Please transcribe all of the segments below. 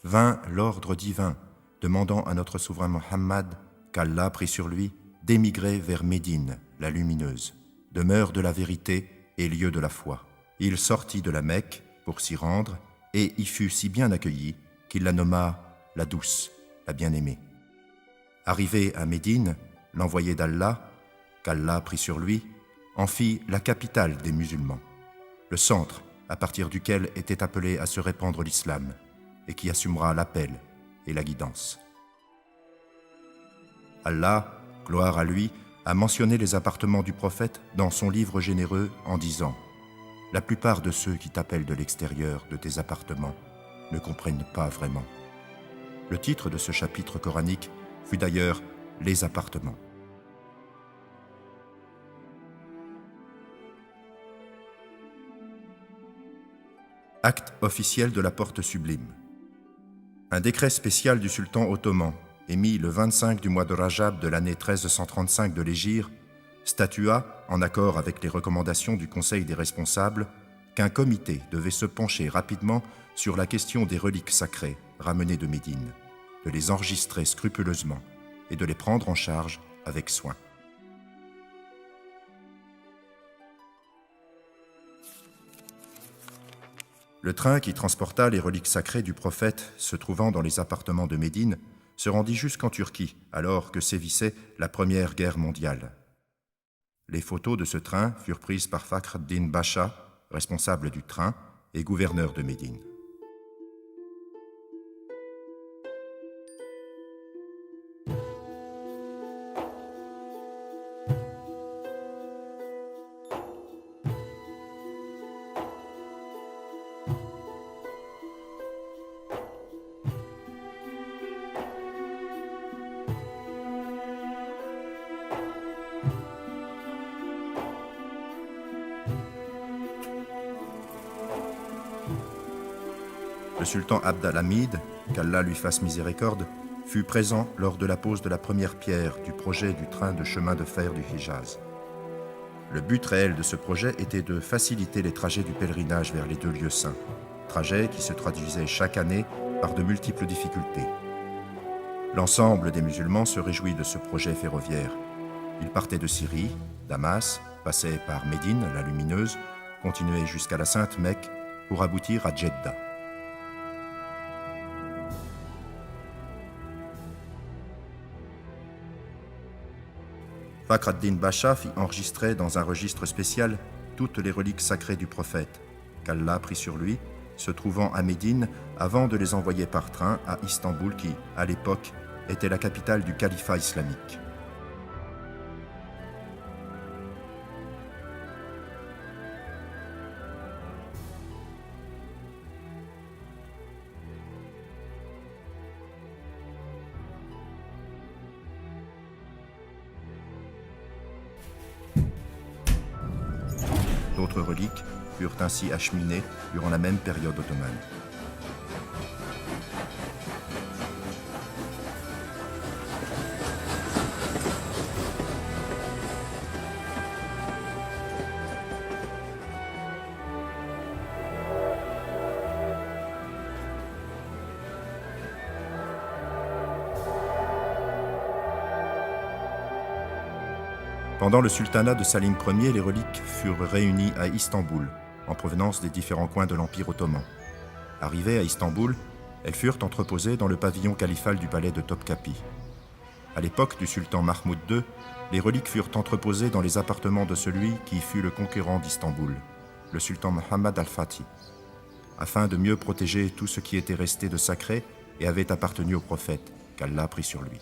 vint l'ordre divin, demandant à notre souverain Mohammed, qu'Allah prit sur lui, d'émigrer vers Médine, la lumineuse, demeure de la vérité et lieu de la foi. Il sortit de la Mecque pour s'y rendre et y fut si bien accueilli qu'il la nomma la douce, la bien-aimée. Arrivé à Médine, l'envoyé d'Allah, qu'Allah prit sur lui, en fit la capitale des musulmans, le centre à partir duquel était appelé à se répandre l'islam et qui assumera l'appel et la guidance. Allah, gloire à lui, a mentionné les appartements du prophète dans son livre généreux en disant « La plupart de ceux qui t'appellent de l'extérieur de tes appartements ne comprennent pas vraiment. » Le titre de ce chapitre coranique fut d'ailleurs « Les appartements ». Acte officiel de la porte sublime. Un décret spécial du sultan ottoman, émis le 25 du mois de Rajab de l'année 1335 de l'Hégire, statua, en accord avec les recommandations du Conseil des responsables, qu'un comité devait se pencher rapidement sur la question des reliques sacrées ramenées de Médine, de les enregistrer scrupuleusement et de les prendre en charge avec soin. Le train qui transporta les reliques sacrées du prophète se trouvant dans les appartements de Médine se rendit jusqu'en Turquie alors que sévissait la Première Guerre mondiale. Les photos de ce train furent prises par Fakhr ad-Din Basha, responsable du train et gouverneur de Médine. Le sultan Abd al-Hamid, qu'Allah lui fasse miséricorde, fut présent lors de la pose de la première pierre du projet du train de chemin de fer du Hijaz. Le but réel de ce projet était de faciliter les trajets du pèlerinage vers les deux lieux saints, trajets qui se traduisaient chaque année par de multiples difficultés. L'ensemble des musulmans se réjouit de ce projet ferroviaire. Il partait de Syrie, Damas, passait par Médine, la lumineuse, continuait jusqu'à la Sainte Mecque pour aboutir à Djeddah. Fakhr ad-Din Basha fit enregistrer dans un registre spécial toutes les reliques sacrées du prophète, qu'Allah prit sur lui, se trouvant à Médine avant de les envoyer par train à Istanbul qui, à l'époque, était la capitale du califat islamique. D'autres reliques furent ainsi acheminées durant la même période ottomane. Pendant le sultanat de Salim Ier, les reliques furent réunies à Istanbul, en provenance des différents coins de l'Empire ottoman. Arrivées à Istanbul, elles furent entreposées dans le pavillon califal du palais de Topkapi. À l'époque du sultan Mahmoud II, les reliques furent entreposées dans les appartements de celui qui fut le conquérant d'Istanbul, le sultan Mohammed al-Fatih, afin de mieux protéger tout ce qui était resté de sacré et avait appartenu au prophète, qu'Allah prit sur lui.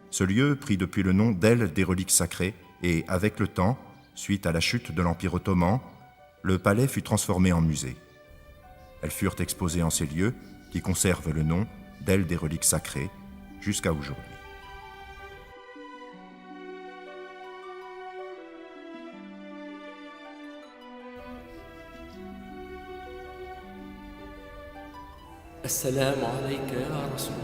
Ce lieu prit depuis le nom d'aile des reliques sacrées et, avec le temps, suite à la chute de l'Empire ottoman, le palais fut transformé en musée. Elles furent exposées en ces lieux qui conservent le nom d'aile des reliques sacrées jusqu'à aujourd'hui. Assalamu alayka ya Rasulallah.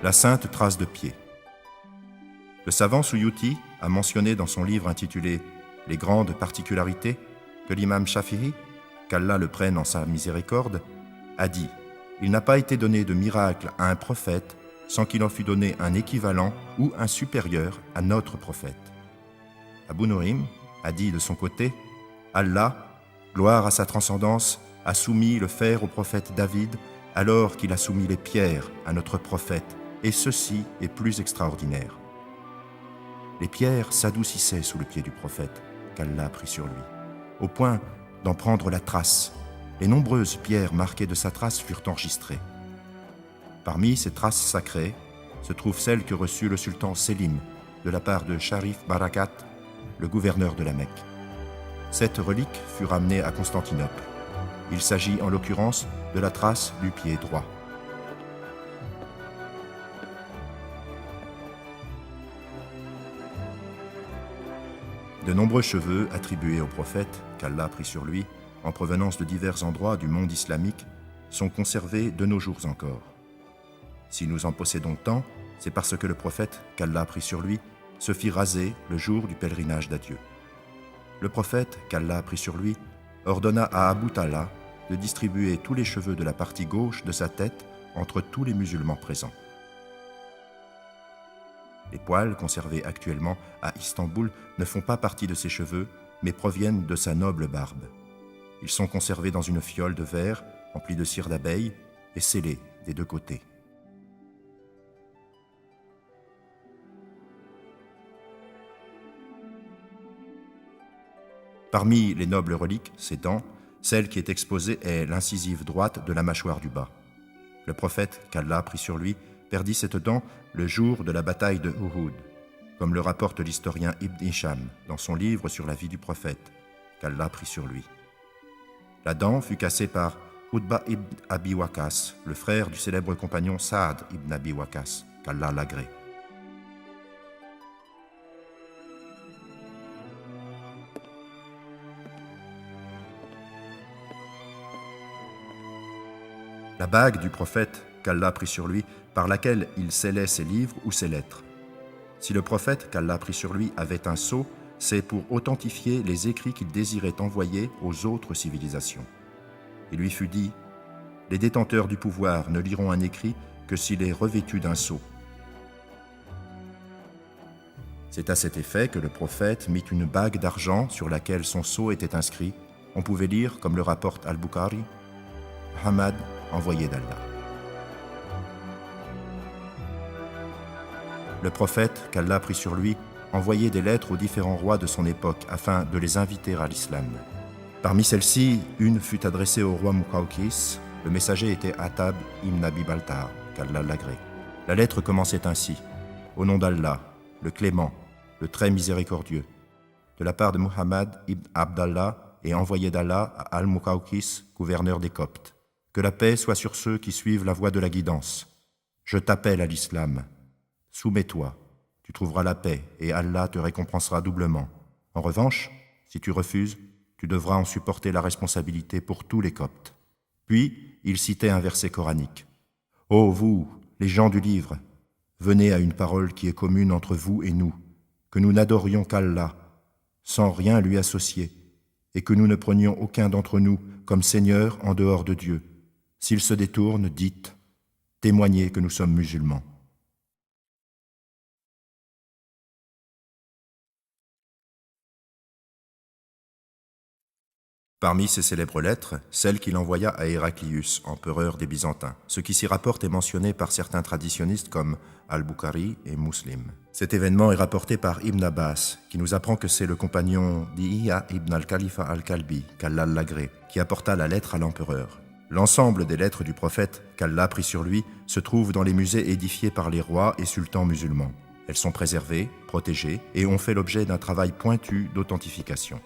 La sainte trace de pied. Le savant Suyuti a mentionné dans son livre intitulé « Les grandes particularités » que l'imam Shafi'i, qu'Allah le prenne en sa miséricorde, a dit « Il n'a pas été donné de miracle à un prophète sans qu'il en fût donné un équivalent ou un supérieur à notre prophète. » Abu Nu'aym a dit de son côté « Allah, gloire à sa transcendance, a soumis le fer au prophète David alors qu'il a soumis les pierres à notre prophète, et ceci est plus extraordinaire. » Les pierres s'adoucissaient sous le pied du prophète, qu'Allah prit sur lui, au point d'en prendre la trace. Les nombreuses pierres marquées de sa trace furent enregistrées. Parmi ces traces sacrées se trouve celle que reçut le sultan Selim de la part de Sharif Barakat, le gouverneur de la Mecque. Cette relique fut ramenée à Constantinople. Il s'agit en l'occurrence de la trace du pied droit. De nombreux cheveux attribués au prophète, qu'Allah prit sur lui, en provenance de divers endroits du monde islamique, sont conservés de nos jours encore. Si nous en possédons tant, c'est parce que le prophète, qu'Allah prit sur lui, se fit raser le jour du pèlerinage d'adieu. Le prophète, qu'Allah prit sur lui, ordonna à Abu Talha de distribuer tous les cheveux de la partie gauche de sa tête entre tous les musulmans présents. Les poils conservés actuellement à Istanbul ne font pas partie de ses cheveux, mais proviennent de sa noble barbe. Ils sont conservés dans une fiole de verre remplie de cire d'abeille et scellés des deux côtés. Parmi les nobles reliques, ces dents, celle qui est exposée est l'incisive droite de la mâchoire du bas. Le prophète, qu'Allah prit sur lui, perdit cette dent le jour de la bataille de Uhud, comme le rapporte l'historien Ibn Hisham dans son livre sur la vie du prophète, qu'Allah prit sur lui. La dent fut cassée par Utba ibn Abi Waqqas, le frère du célèbre compagnon Saad ibn Abi Waqqas, qu'Allah l'agrée. La bague du prophète, qu'Allah prit sur lui, par laquelle il scellait ses livres ou ses lettres. Si le prophète, qu'Allah prit sur lui, avait un sceau, c'est pour authentifier les écrits qu'il désirait envoyer aux autres civilisations. Il lui fut dit « Les détenteurs du pouvoir ne liront un écrit que s'il est revêtu d'un sceau. » C'est à cet effet que le prophète mit une bague d'argent sur laquelle son sceau était inscrit. On pouvait lire, comme le rapporte Al-Bukhari, « Muhammad, envoyé d'Allah ». Le prophète, qu'Allah prit sur lui, envoyait des lettres aux différents rois de son époque afin de les inviter à l'islam. Parmi celles-ci, une fut adressée au roi Muqawqis. Le messager était Atab ibn Abi Baltar, qu'Allah l'agrée. La lettre commençait ainsi : « Au nom d'Allah, le clément, le très miséricordieux, de la part de Muhammad ibn Abdallah et envoyé d'Allah à Al-Muqawqis, gouverneur des Coptes. Que la paix soit sur ceux qui suivent la voie de la guidance. Je t'appelle à l'islam. Soumets-toi, tu trouveras la paix et Allah te récompensera doublement. En revanche, si tu refuses, tu devras en supporter la responsabilité pour tous les Coptes. » Puis, il citait un verset coranique. « Ô vous, les gens du livre, venez à une parole qui est commune entre vous et nous, que nous n'adorions qu'Allah, sans rien lui associer, et que nous ne prenions aucun d'entre nous comme Seigneur en dehors de Dieu. S'il se détourne, dites, témoignez que nous sommes musulmans. » Parmi ces célèbres lettres, celle qu'il envoya à Héraclius, empereur des Byzantins. Ce qui s'y rapporte est mentionné par certains traditionnistes comme Al-Bukhari et Muslim. Cet événement est rapporté par Ibn Abbas, qui nous apprend que c'est le compagnon d'Iyya ibn al-Khalifa al-Kalbi, qu'Allah l'agrée, qui apporta la lettre à l'empereur. L'ensemble des lettres du prophète, qu'Allah prit sur lui, se trouve dans les musées édifiés par les rois et sultans musulmans. Elles sont préservées, protégées et ont fait l'objet d'un travail pointu d'authentification.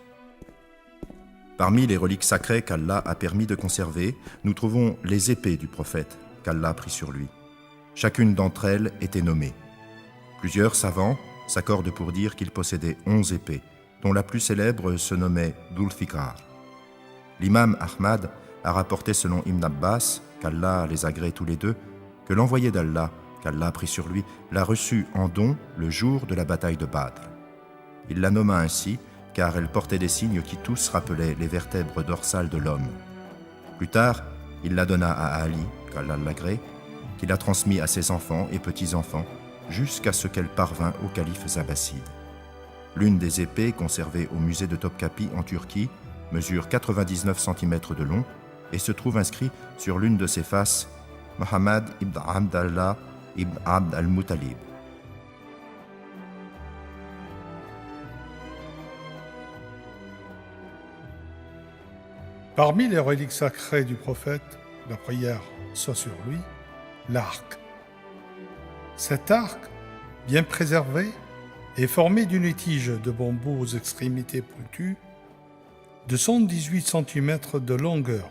Parmi les reliques sacrées qu'Allah a permis de conserver, nous trouvons les épées du prophète, qu'Allah prit sur lui. Chacune d'entre elles était nommée. Plusieurs savants s'accordent pour dire qu'il possédait 11 épées, dont la plus célèbre se nommait Dhul-Fiqar. L'imam Ahmad a rapporté selon Ibn Abbas, qu'Allah les agrée tous les deux, que l'envoyé d'Allah, qu'Allah prit sur lui, l'a reçue en don le jour de la bataille de Badr. Il la nomma ainsi car elle portait des signes qui tous rappelaient les vertèbres dorsales de l'homme. Plus tard, il la donna à Ali, qu'Allah l'agrée, qui la transmit à ses enfants et petits-enfants, jusqu'à ce qu'elle parvint aux califes abbassides. L'une des épées conservées au musée de Topkapi en Turquie mesure 99 cm de long et se trouve inscrit sur l'une de ses faces « Muhammad ibn Abdallah ibn Abd al-Muttalib ». Parmi les reliques sacrées du prophète, la prière soit sur lui, l'arc. Cet arc, bien préservé, est formé d'une tige de bambou aux extrémités pointues de 118 cm de longueur.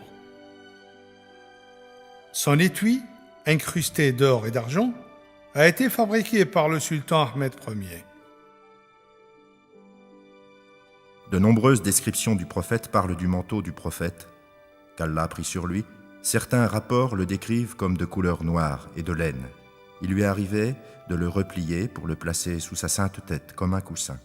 Son étui, incrusté d'or et d'argent, a été fabriqué par le sultan Ahmed Ier. De nombreuses descriptions du prophète parlent du manteau du prophète, qu'Allah prit sur lui. Certains rapports le décrivent comme de couleur noire et de laine. Il lui arrivait de le replier pour le placer sous sa sainte tête, comme un coussin.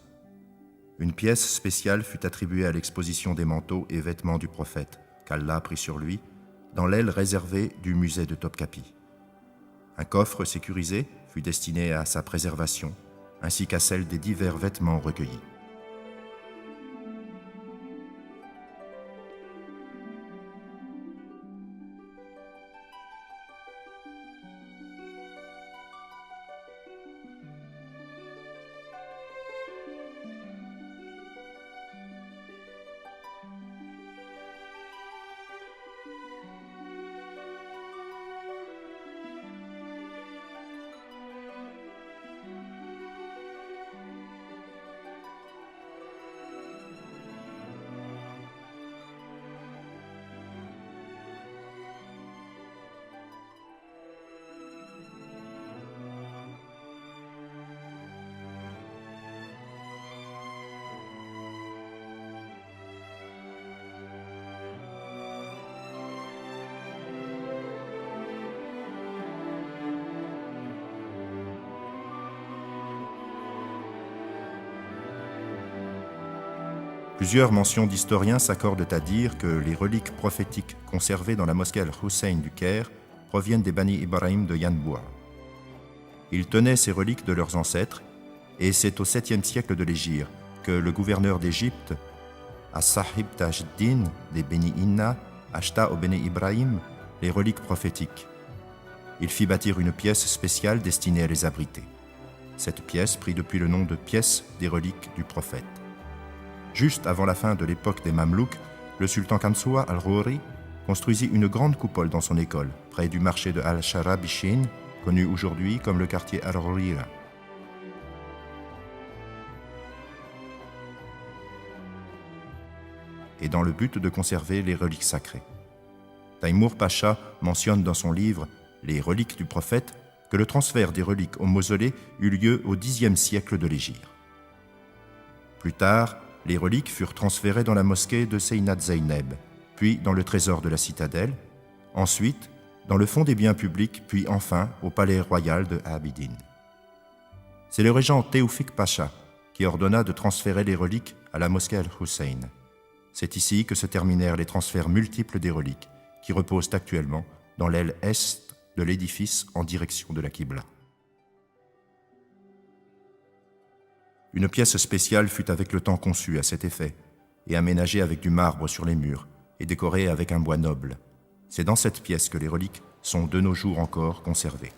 Une pièce spéciale fut attribuée à l'exposition des manteaux et vêtements du prophète, qu'Allah prit sur lui, dans l'aile réservée du musée de Topkapi. Un coffre sécurisé fut destiné à sa préservation, ainsi qu'à celle des divers vêtements recueillis. Plusieurs mentions d'historiens s'accordent à dire que les reliques prophétiques conservées dans la mosquée Al-Hussein du Caire proviennent des Bani Ibrahim de Yanboua. Ils tenaient ces reliques de leurs ancêtres, et c'est au 7e siècle de l'Hégire que le gouverneur d'Égypte, As-Sahib Taj-Din des Beni Inna, acheta aux Beni Ibrahim les reliques prophétiques. Il fit bâtir une pièce spéciale destinée à les abriter. Cette pièce prit depuis le nom de pièce des reliques du prophète. Juste avant la fin de l'époque des Mamelouks, le sultan Kamsoua al-Rouri construisit une grande coupole dans son école, près du marché de Al-Sharabishin, connu aujourd'hui comme le quartier Al-Rourira. Et dans le but de conserver les reliques sacrées. Taimour Pacha mentionne dans son livre « Les reliques du prophète » que le transfert des reliques au mausolée eut lieu au Xe siècle de l'Hégire. Plus tard, les reliques furent transférées dans la mosquée de Seynat Zeyneb, puis dans le trésor de la citadelle, ensuite dans le fonds des biens publics, puis enfin au palais royal de Abidine. C'est le régent Théoufik Pacha qui ordonna de transférer les reliques à la mosquée Al-Hussein. C'est ici que se terminèrent les transferts multiples des reliques, qui reposent actuellement dans l'aile est de l'édifice en direction de la Qibla. Une pièce spéciale fut avec le temps conçue à cet effet, et aménagée avec du marbre sur les murs, et décorée avec un bois noble. C'est dans cette pièce que les reliques sont de nos jours encore conservées.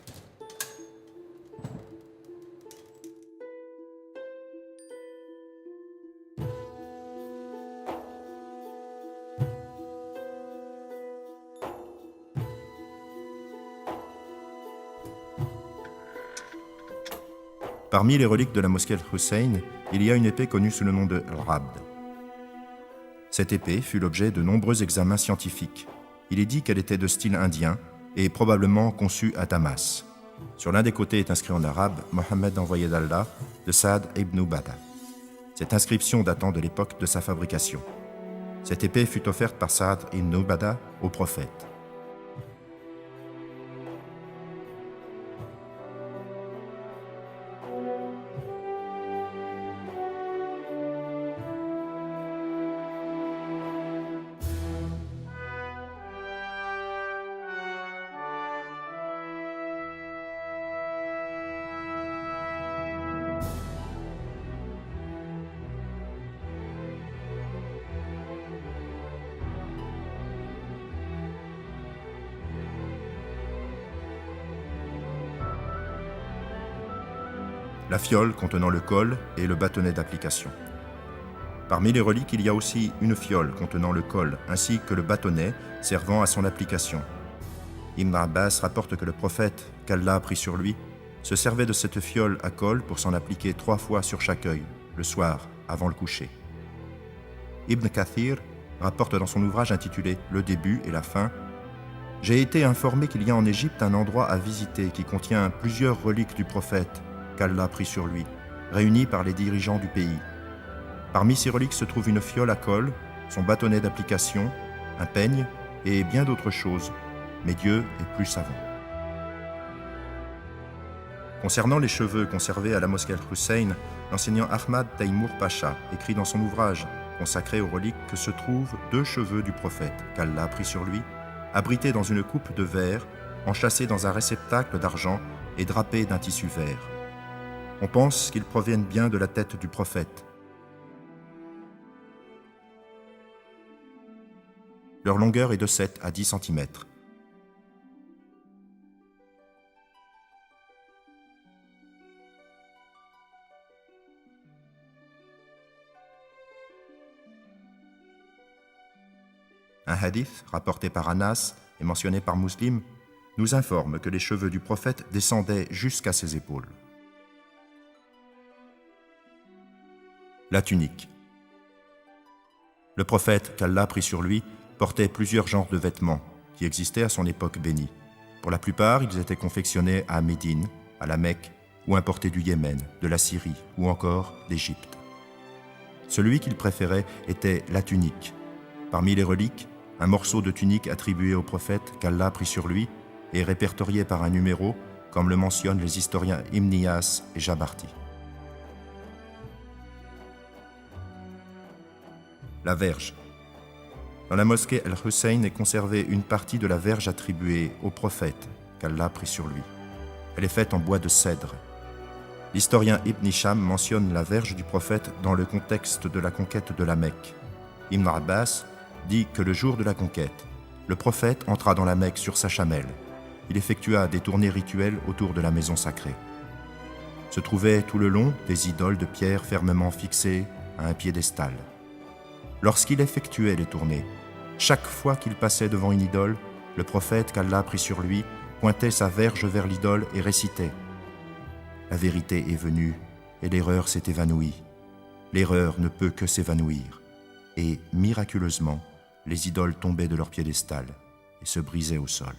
Parmi les reliques de la mosquée Al-Hussein, il y a une épée connue sous le nom de Al-Rabd. Cette épée fut l'objet de nombreux examens scientifiques. Il est dit qu'elle était de style indien et probablement conçue à Damas. Sur l'un des côtés est inscrit en arabe « Mohammed envoyé d'Allah » de Saad ibn Ubada. Cette inscription datant de l'époque de sa fabrication. Cette épée fut offerte par Saad ibn Ubada au prophète. la fiole contenant le col et le bâtonnet d'application. Parmi les reliques, il y a aussi une fiole contenant le col ainsi que le bâtonnet servant à son application. Ibn Abbas rapporte que le prophète, qu'Allah a pris sur lui, se servait de cette fiole à col pour s'en appliquer 3 fois sur chaque œil, le soir, avant le coucher. Ibn Kathir rapporte dans son ouvrage intitulé « Le début et la fin » « J'ai été informé qu'il y a en Égypte un endroit à visiter qui contient plusieurs reliques du prophète qu'Allah a pris sur lui, réunies par les dirigeants du pays. Parmi ces reliques se trouve une fiole à col, son bâtonnet d'application, un peigne et bien d'autres choses, mais Dieu est plus savant. » Concernant les cheveux conservés à la mosquée Al-Hussein, l'enseignant Ahmad Taimour Pacha écrit dans son ouvrage consacré aux reliques que se trouvent 2 cheveux du prophète qu'Allah a pris sur lui, abrités dans une coupe de verre, enchâssés dans un réceptacle d'argent et drapés d'un tissu vert. On pense qu'ils proviennent bien de la tête du prophète. Leur longueur est de 7 à 10 cm. Un hadith, rapporté par Anas et mentionné par Muslim, nous informe que les cheveux du prophète descendaient jusqu'à ses épaules. La tunique. Le prophète, qu'Allah a pris sur lui, portait plusieurs genres de vêtements qui existaient à son époque bénie. Pour la plupart, ils étaient confectionnés à Médine, à la Mecque, ou importés du Yémen, de la Syrie ou encore d'Égypte. Celui qu'il préférait était la tunique. Parmi les reliques, un morceau de tunique attribué au prophète qu'Allah a pris sur lui et répertorié par un numéro, comme le mentionnent les historiens Ibn Iyas et Jabarti. La verge. Dans la mosquée Al-Hussein est conservée une partie de la verge attribuée au prophète qu'Allah a pris sur lui. Elle est faite en bois de cèdre. L'historien Ibn Hisham mentionne la verge du prophète dans le contexte de la conquête de la Mecque. Ibn Abbas dit que le jour de la conquête, le prophète entra dans la Mecque sur sa chamelle. Il effectua des tournées rituelles autour de la maison sacrée. Se trouvaient tout le long des idoles de pierre fermement fixées à un piédestal. Lorsqu'il effectuait les tournées, chaque fois qu'il passait devant une idole, le prophète qu'Allah a pris sur lui pointait sa verge vers l'idole et récitait « La vérité est venue et l'erreur s'est évanouie. L'erreur ne peut que s'évanouir. » Et, miraculeusement, les idoles tombaient de leur piédestal et se brisaient au sol.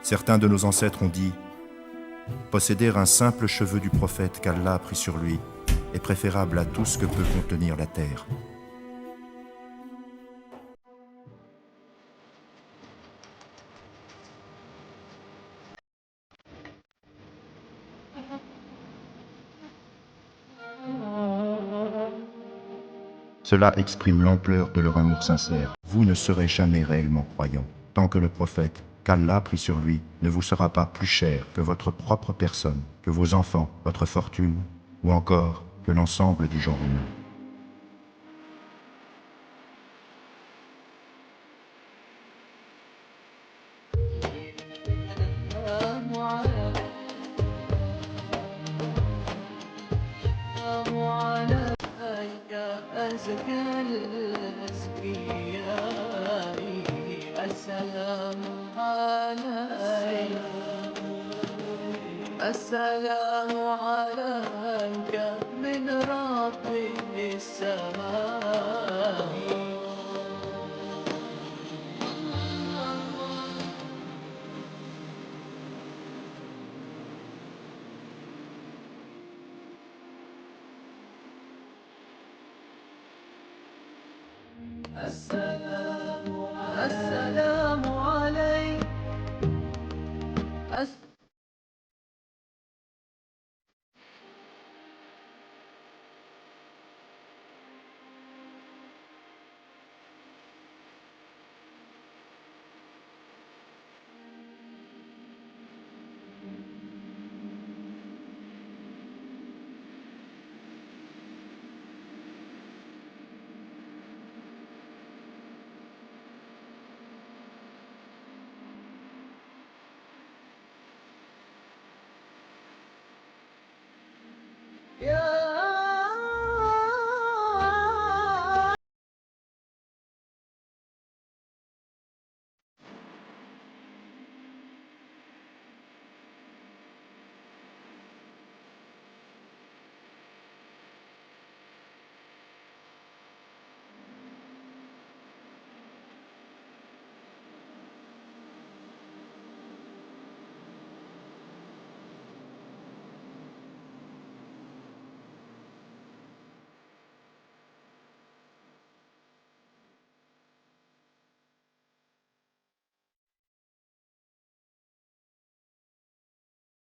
Certains de nos ancêtres ont dit « Posséder un simple cheveu du prophète qu'Allah a pris sur lui est préférable à tout ce que peut contenir la terre. » Cela exprime l'ampleur de leur amour sincère. Vous ne serez jamais réellement croyant tant que le prophète qu'Allah a pris sur lui ne vous sera pas plus cher que votre propre personne, que vos enfants, votre fortune, ou encore que l'ensemble du genre humain. السلام عليك من رب السماء السلام عليك